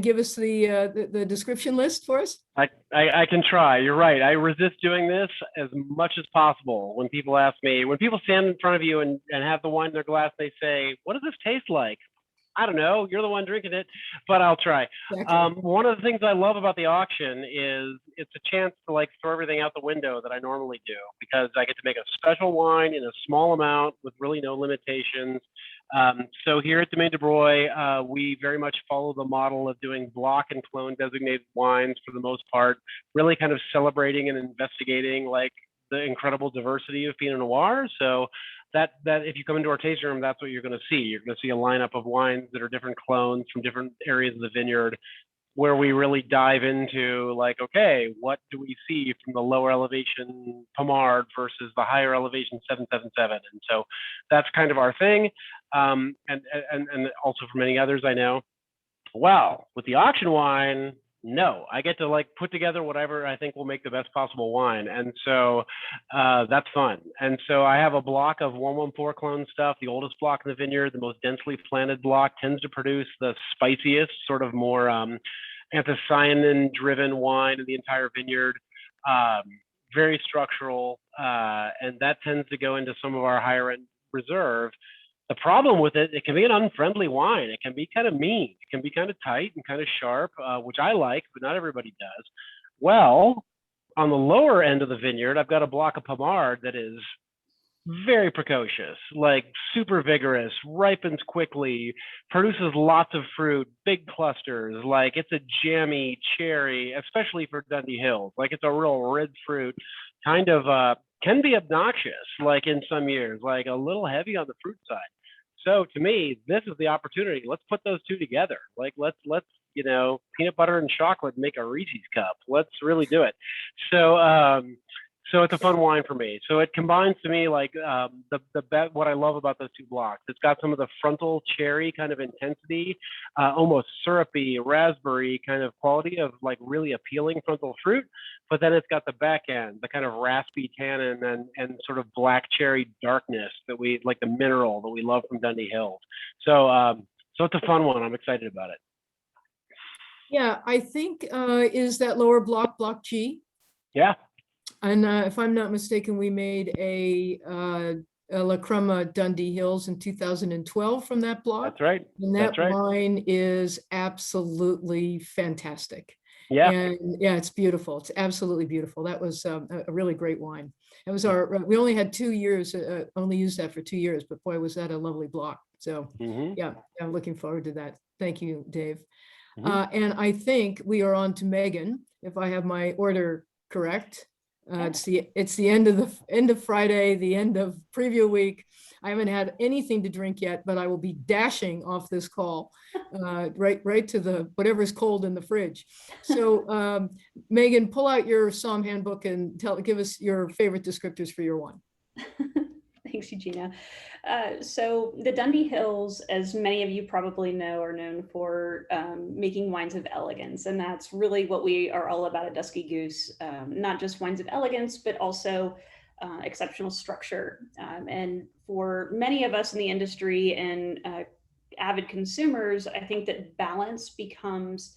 give us the description list for us? I can try. You're right. I resist doing this as much as possible. When people stand in front of you and have the wine in their glass, they say, "What does this taste like?" I don't know. You're the one drinking it, but I'll try. Exactly. One of the things I love about the auction is it's a chance to throw everything out the window that I normally do, because I get to make a special wine in a small amount with really no limitations. So here at Domaine de Broye, we very much follow the model of doing block and clone designated wines for the most part, really kind of celebrating and investigating the incredible diversity of Pinot Noir. So that if you come into our tasting room, that's what you're going to see. You're going to see a lineup of wines that are different clones from different areas of the vineyard, where we really dive into okay, what do we see from the lower elevation Pommard versus the higher elevation 777? And so that's kind of our thing. And also for many others I know. Well, with the auction wine, no, I get to put together whatever I think will make the best possible wine. And so that's fun. And so I have a block of 114 clone stuff. The oldest block in the vineyard, the most densely planted block, tends to produce the spiciest, sort of more anthocyanin-driven wine in the entire vineyard. Very structural, and that tends to go into some of our higher-end reserve. The problem with it, it can be an unfriendly wine. It can be kind of mean. It can be kind of tight and kind of sharp, which I like, but not everybody does. Well, on the lower end of the vineyard, I've got a block of Pommard that is very precocious, like super vigorous, ripens quickly, produces lots of fruit, big clusters. Like it's a jammy cherry, especially for Dundee Hills. Like it's a real red fruit, kind of can be obnoxious, like in some years, like a little heavy on the fruit side. So to me, this is the opportunity. Let's put those two together. Like let's peanut butter and chocolate make a Reese's cup. Let's really do it. So it's a fun wine for me. So it combines to me like what I love about those two blocks. It's got some of the frontal cherry kind of intensity, almost syrupy raspberry kind of quality of like really appealing frontal fruit. But then it's got the back end, the kind of raspy tannin and sort of black cherry darkness that we like, the mineral that we love from Dundee Hills. So it's a fun one. I'm excited about it. Yeah, I think is that lower block, block G? Yeah. And if I'm not mistaken, we made a La Crema Dundee Hills in 2012 from that block. That's right. And that wine is absolutely fantastic. Yeah. And yeah, it's beautiful. It's absolutely beautiful. That was a really great wine. It was we only had 2 years, only used that for 2 years, but boy, was that a lovely block. So yeah, I'm looking forward to that. Thank you, Dave. And I think we are on to Meghan, if I have my order correct. It's the end of Friday, the end of preview week. I haven't had anything to drink yet, but I will be dashing off this call right to the whatever's cold in the fridge. So Meghan, pull out your Somm handbook and give us your favorite descriptors for your wine. Thanks, Eugenia. So the Dundee Hills, as many of you probably know, are known for making wines of elegance. And that's really what we are all about at Dusky Goose, not just wines of elegance, but also exceptional structure. And for many of us in the industry and avid consumers, I think that balance becomes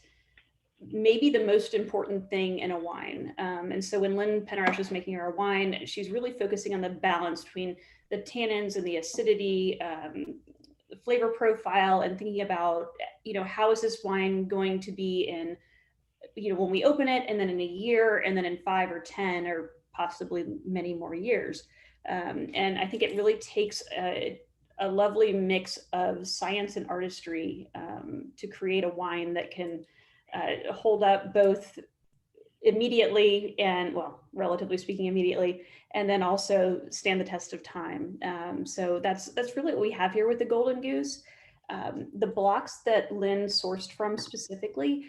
maybe the most important thing in a wine. And so when Lynn Penarash is making our wine, she's really focusing on the balance between the tannins and the acidity, the flavor profile, and thinking about, how is this wine going to be in, when we open it, and then in a year, and then in 5 or 10, or possibly many more years. And I think it really takes a lovely mix of science and artistry to create a wine that can hold up both immediately and, well, relatively speaking, immediately, and then also stand the test of time. So that's really what we have here with the Golden Goose. The blocks that Lynn sourced from specifically,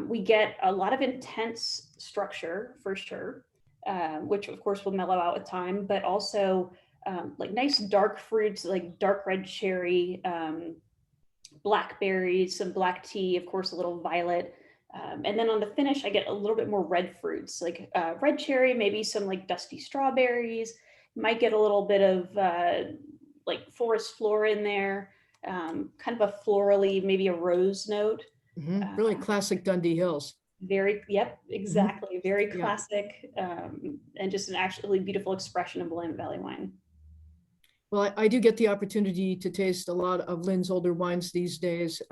we get a lot of intense structure for sure, which of course will mellow out with time, but also like nice dark fruits, like dark red cherry, blackberries, some black tea, of course, a little violet. And then on the finish, I get a little bit more red fruits, like red cherry, maybe some like dusty strawberries. Might get a little bit of like forest flora in there, kind of a florally, maybe a rose note. Really classic Dundee Hills. Yep, exactly. Very classic, and just an actually beautifulul expression of Willamette Valley wine. Well, I do get the opportunity to taste a lot of Lynn's older wines these days,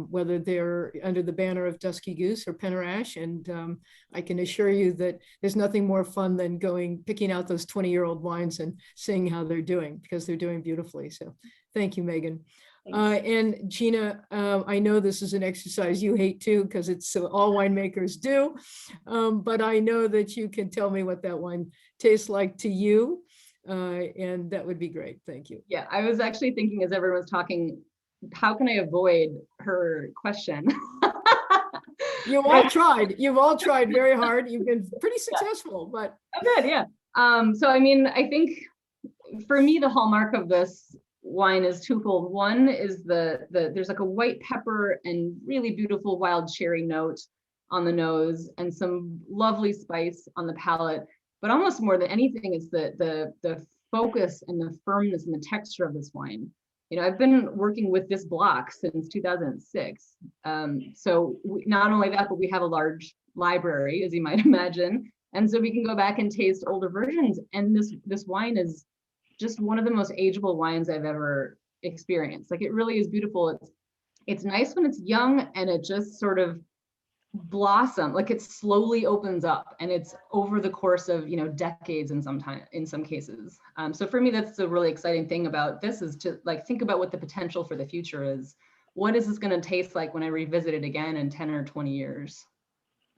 whether they're under the banner of Dusky Goose or Penarash. And I can assure you that there's nothing more fun than picking out those 20-year-old wines and seeing how they're doing, because they're doing beautifully. So thank you, Meghan. And Gina, I know this is an exercise you hate too, because it's all winemakers do, but I know that you can tell me what that wine tastes like to you. And that would be great. Thank you. Yeah, I was actually thinking as everyone was talking, how can I avoid her question? You've all tried very hard. You've been pretty successful, but good, yeah. So I mean, I think for me, the hallmark of this wine is twofold. One is there's like a white pepper and really beautiful wild cherry note on the nose, and some lovely spice on the palate. But almost more than anything, it's the focus and the firmness and the texture of this wine. I've been working with this block since 2006. So not only that, but we have a large library, as you might imagine. And so we can go back and taste older versions. And this wine is just one of the most ageable wines I've ever experienced. Like, it really is beautiful. It's nice when it's young and it just sort of blossom, like it slowly opens up, and it's over the course of decades in some cases. So for me, that's the really exciting thing about this, is to like think about what the potential for the future is. What is this going to taste like when I revisit it again in 10 or 20 years?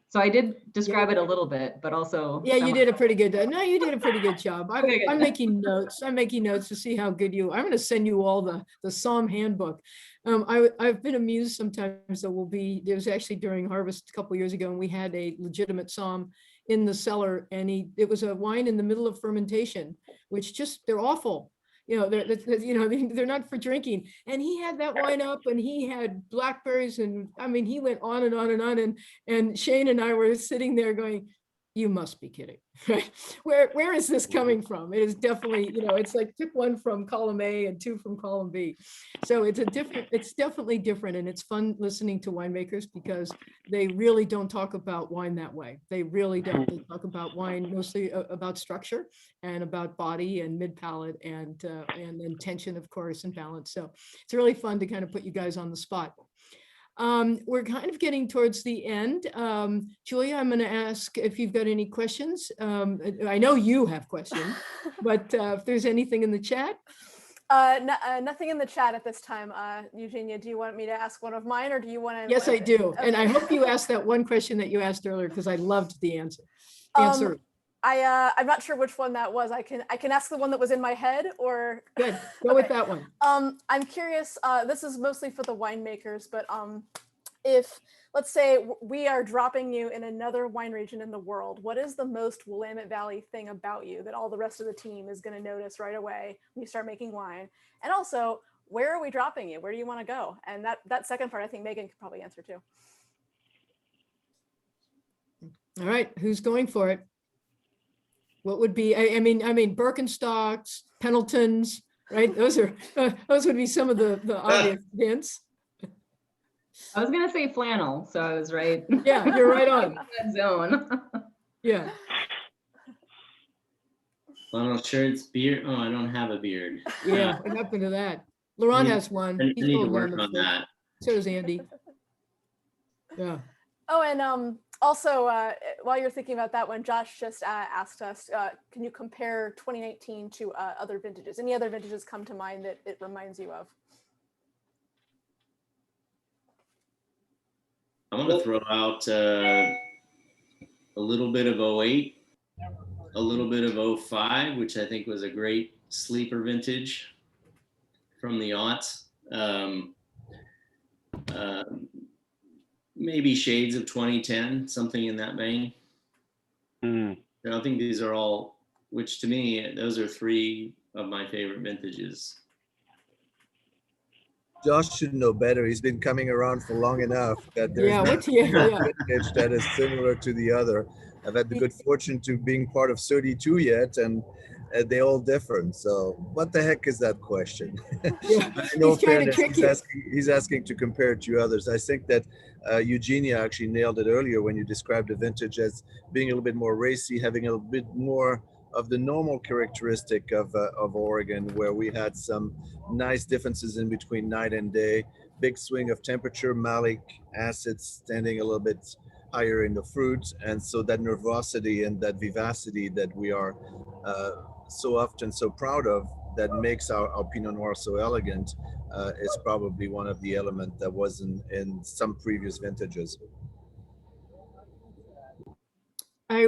So I did describe it a little bit, but also you did a pretty good. No, you did a pretty good job. Okay, good. I'm making notes. I'm making notes to see how good you. I'm going to send you all the Somm handbook. I've been amused sometimes. There was actually during harvest a couple of years ago, and we had a legitimate Somm in the cellar, and it was a wine in the middle of fermentation, which they're awful. They're not for drinking. And he had that wine up, and he had blackberries, and I mean, he went on and on and on. And Shane and I were sitting there going, "You must be kidding, right? Where is this coming from?" It is definitely, it's like pick one from column A and two from column B. So it's definitely different. And it's fun listening to winemakers, because they really don't talk about wine that way. They really don't. They talk about wine mostly about structure and about body and mid palate and then tension, of course, and balance. So it's really fun to kind of put you guys on the spot. We're kind of getting towards the end. Julia, I'm going to ask if you've got any questions. I know you have questions, but if there's anything in the chat. Nothing in the chat at this time. Eugenia, do you want me to ask one of mine, or do you want to? Yes, I do. Okay. And I hope you asked that one question that you asked earlier, because I loved the answer. I'm not sure which one that was. I can ask the one that was in my head, or Good. Go with that one. I'm curious. This is mostly for the winemakers, but if, let's say, we are dropping you in another wine region in the world, what is the most Willamette Valley thing about you that all the rest of the team is going to notice right away when you start making wine? And also, where are we dropping you? Where do you want to go? And that second part, I think Meghan could probably answer too. All right, who's going for it? What would be, I mean, Birkenstocks, Pendletons, right? Those would be some of the obvious hints. I was gonna say flannel, so I was right. Yeah, you're right on. That zone. Yeah. Flannel shirts, beard. Oh, I don't have a beard. Yeah, what happened to that? Laurent has one. I He's need to going work down the on floor. that. So does Andy. Yeah. Oh, and also, while you're thinking about that one, Josh just asked us, can you compare 2019 to other vintages? Any other vintages come to mind that it reminds you of? I'm going to throw out a little bit of 08, a little bit of 05, which I think was a great sleeper vintage from the aughts. Maybe shades of 2010, something in that vein. I think these are all, which to me, those are three of my favorite vintages. Josh should know better. He's been coming around for long enough that there's Yeah, not yeah. vintage that is similar to the other. I've had the good fortune to being part of 32 yet, and they're all different. So what the heck is that question? Yeah. No He's trying to fairness, trick he's asking to compare it to others. I think that Eugenia actually nailed it earlier when you described the vintage as being a little bit more racy, having a little bit more of the normal characteristic of Oregon, where we had some nice differences in between night and day, big swing of temperature, malic acids standing a little bit higher in the fruit, and so that nervosity and that vivacity that we are so often so proud of, that makes our Pinot Noir so elegant, is probably one of the elements that wasn't in some previous vintages.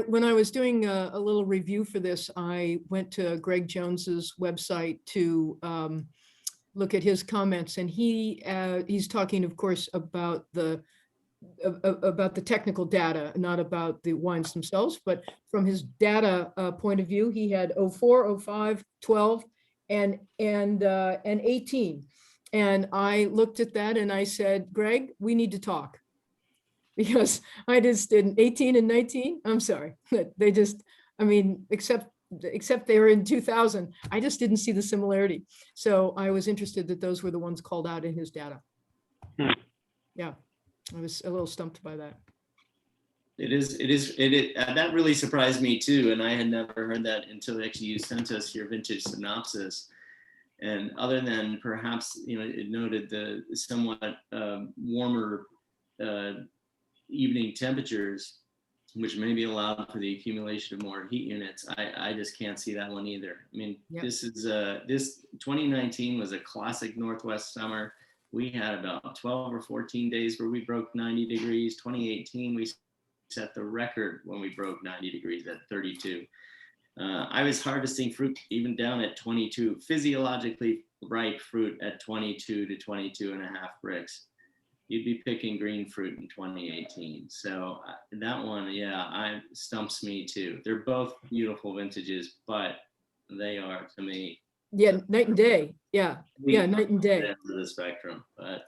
When I was doing a little review for this, I went to Greg Jones's website to look at his comments, and he's talking, of course, about the technical data, not about the wines themselves, but from his data point of view, he had 04, 05, 12, and 18. And I looked at that and I said, Greg, we need to talk. Because I just didn't, 18 and 19, I'm sorry, they just, I mean, except except they were in 2000. I just didn't see the similarity. So I was interested that those were the ones called out in his data. Yeah, I was a little stumped by that. That really surprised me too. And I had never heard that until actually you sent us your vintage synopsis. And other than perhaps, it noted the somewhat warmer evening temperatures, which may be allowed for the accumulation of more heat units. I just can't see that one either. I mean, Yep. This 2019 was a classic Northwest summer. We had about 12 or 14 days where we broke 90 degrees. 2018, we set the record when we broke 90 degrees at 32. I was harvesting fruit even down at 22, physiologically ripe fruit at 22 to 22 and a half bricks. You'd be picking green fruit in 2018. So that one, yeah, stumps me too. They're both beautiful vintages, but they are, to me, Yeah, night and day. Yeah, night and day. End of the spectrum. But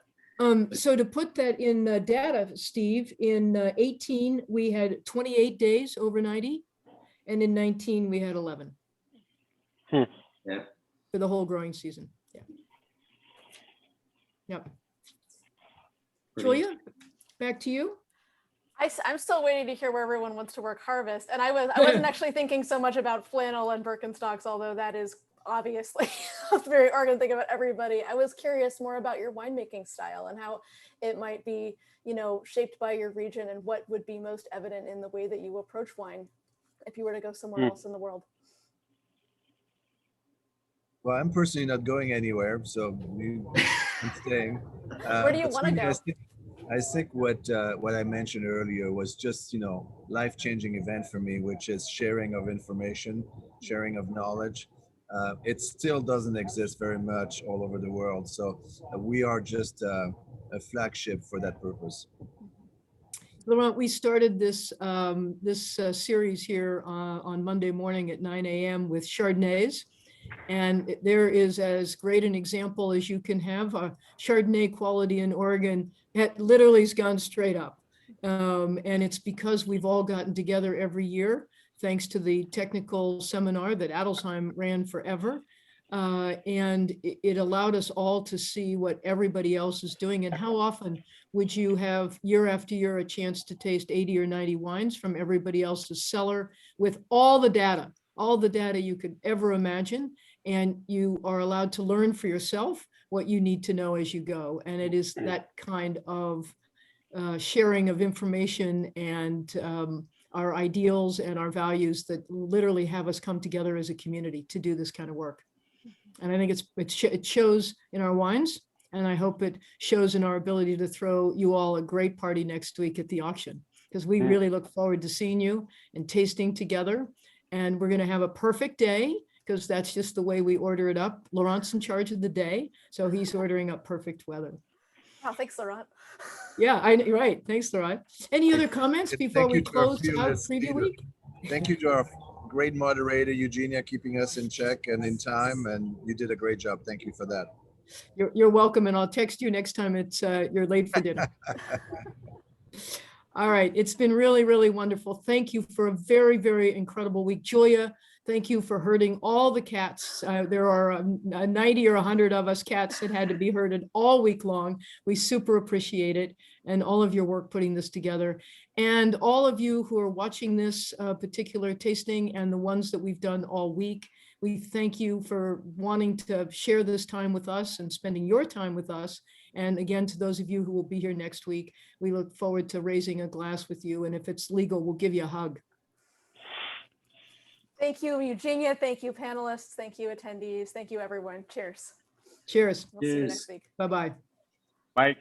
so to put that in data, Steve, in 18, we had 28 days over 90. And in 19, we had 11. Yeah. For the whole growing season. Yeah. Yep. Julia, back to you. I'm still waiting to hear where everyone wants to work harvest. And I wasn't actually thinking so much about flannel and Birkenstocks, although that is obviously very Oregon thing about everybody. I was curious more about your winemaking style and how it might be, shaped by your region and what would be most evident in the way that you approach wine if you were to go somewhere else in the world. Well, I'm personally not going anywhere, so I'm staying. Where do you want to go? I think what I mentioned earlier was just, life-changing event for me, which is sharing of information, sharing of knowledge. It still doesn't exist very much all over the world. So we are just a flagship for that purpose. Laurent, we started this series here on Monday morning at 9 a.m. with Chardonnays. And there is as great an example as you can have. Chardonnay quality in Oregon, it literally has gone straight up. And it's because we've all gotten together every year, thanks to the technical seminar that Adelsheim ran forever. And it allowed us all to see what everybody else is doing. And how often would you have year after year a chance to taste 80 or 90 wines from everybody else's cellar with all the data you could ever imagine. And you are allowed to learn for yourself what you need to know as you go. And it is that kind of sharing of information and our ideals and our values that literally have us come together as a community to do this kind of work. And I think it shows in our wines, and I hope it shows in our ability to throw you all a great party next week at the auction, because we really look forward to seeing you and tasting together. And we're going to have a perfect day, because that's just the way we order it up. Laurent's in charge of the day, so he's ordering up perfect weather. Oh, thanks, Laurent. Yeah, right. Thanks, Laurent. Any other comments before we close out preview week? Thank you to our great moderator, Eugenia, keeping us in check and in time, and you did a great job. Thank you for that. You're welcome, and I'll text you next time you're late for dinner. All right, it's been really, really wonderful. Thank you for a very, very incredible week. Julia, thank you for herding all the cats. There are 90 or 100 of us cats that had to be herded all week long. We super appreciate it, and all of your work putting this together. And all of you who are watching this particular tasting and the ones that we've done all week, we thank you for wanting to share this time with us and spending your time with us. And again, to those of you who will be here next week, we look forward to raising a glass with you. And if it's legal, we'll give you a hug. Thank you, Eugenia. Thank you, panelists. Thank you, attendees. Thank you, everyone. Cheers. Cheers. We'll see you next week. Bye-bye. Bye.